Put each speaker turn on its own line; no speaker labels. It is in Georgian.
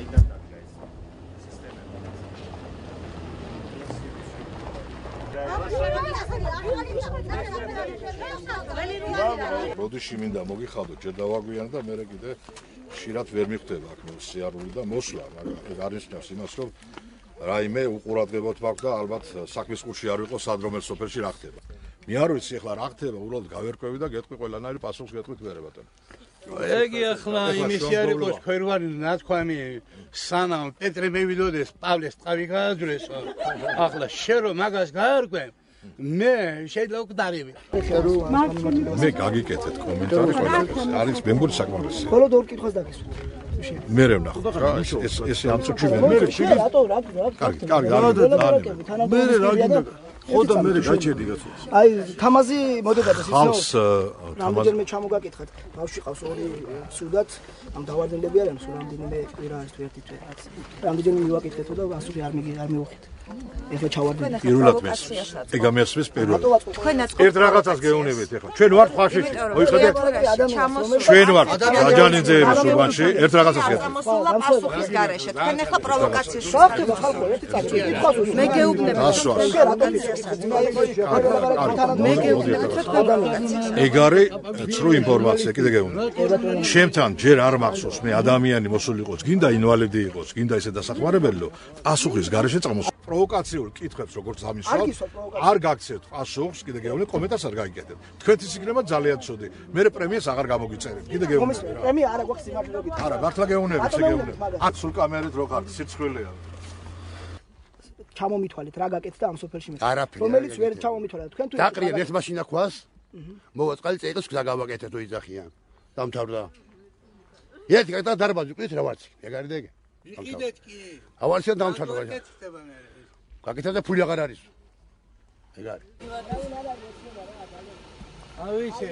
საიდან დადგა ეს სისტემა?
როდიში მინდა მოგიხადოთ ჯერ დავაგვიანო და მე კიდე ხშირად ვერ მიხვდება აქ სიარული და მოსვლა, მაგრამ არ ნიშნავს იმას, რომ რაიმე უყურადღებოთ მაქვს და ალბათ საქმის ყურში არ ვიყო სად რომელ სოფელში რა ხდება. მე არ ვიცი ახლა რა ხდება, უბრალოდ გავერკვევი და გეტყვი ყველანაირი პასუხს გეტყვით მერე ბატონო.
ეგი ახლა იმისი არ იყოს ფერვარი ნათქვამი სანამ პეტრე მევიდოდეს პავლეს ტყავი გააძვრეს ახლა შენ რომ მაგას გაარკვე მე შეიძლება უკდარები
მე გაგიკეთეთ კომენტარი ყველაფერს არის მემგური საკმარისი
მხოლოდ ორ კითხვას დაგისვით
მე ვნახოთ რა ეს ამ წუთში მე
რატო რა
კარგი
მე რა გინდა ხოდა მე შეჭედი გასულ
აი თამაზი მოდედადეს
ხალს
რამდენიმე ჩამოგაკითხეთ ბავშვი ყავს ორი სუდად ამ დავარდნილები არიან სულ რამდენიმე კვირა არის თუ ერთი თვე რაც რამდენიმე მივაკითხეთ და ასური არ მივუხეთ ეხლა ჩავარდნილი
პირველად მესმის ეგ ამესმის პირველად ერთ რაღაცას გეუნებით ეხლა ჩვენ ვართ ხაშიში მოიხედეთ ჩვენ ვართ რაჯანიძეების უბანში ერთ რაღაცას გეტყვით
მოსულა პასუხის გარეშე თქვენ ეხლა პროვოკაციის
ხახტება ხალხო ერთი წამი კითხავს
მე გეუბნები მე გეუბნებით რომ პროვოკაციის
ეგ არის ცრუ ინფორმაცია კიდე გეუბნებით ჩემთან ჯერ არ მახსოვს მე ადამიანი მოსული იყოს გინდა ინვალიდი იყოს გინდა ესე დასახმარებელი პასუხის გარეშე წამოსულა პროვოკაციულ კითხვებს როგორც ამისვლა არ გაგცეთ პასუხს კიდე გეუბნებით კომენტარს არ გაიგეთებ თქვენთვის იქნება ძალიან ცუდი მე პრემიას აღარ გამოგიწერებ კიდე გეუბნებით
პრემია არა გვაქვს სიმართლეობით
არა მართლა გეუბნებით შეგეუბნებით აქ სულ კამერით რო ხართ სიცხრილია
ჩამომითვალეთ რა გაკეთდა ამ სოფელში მე
რომელიც
ვერ ჩამომითვალეთ თქვენ თუ
დაყრიან ერთ მაშინა ქვას მოვაწყალი წეყს გზა გავაკეთეთ თუ იძახიან დამთავრდა ერთი კაცი დარბაზი ყით რა ვარც ეგ არის და ეგ
იყიდეთ კი
ავარცია დამთავრდა გაკეთდა და ფული აღარ არის ეგ არის
ავიცე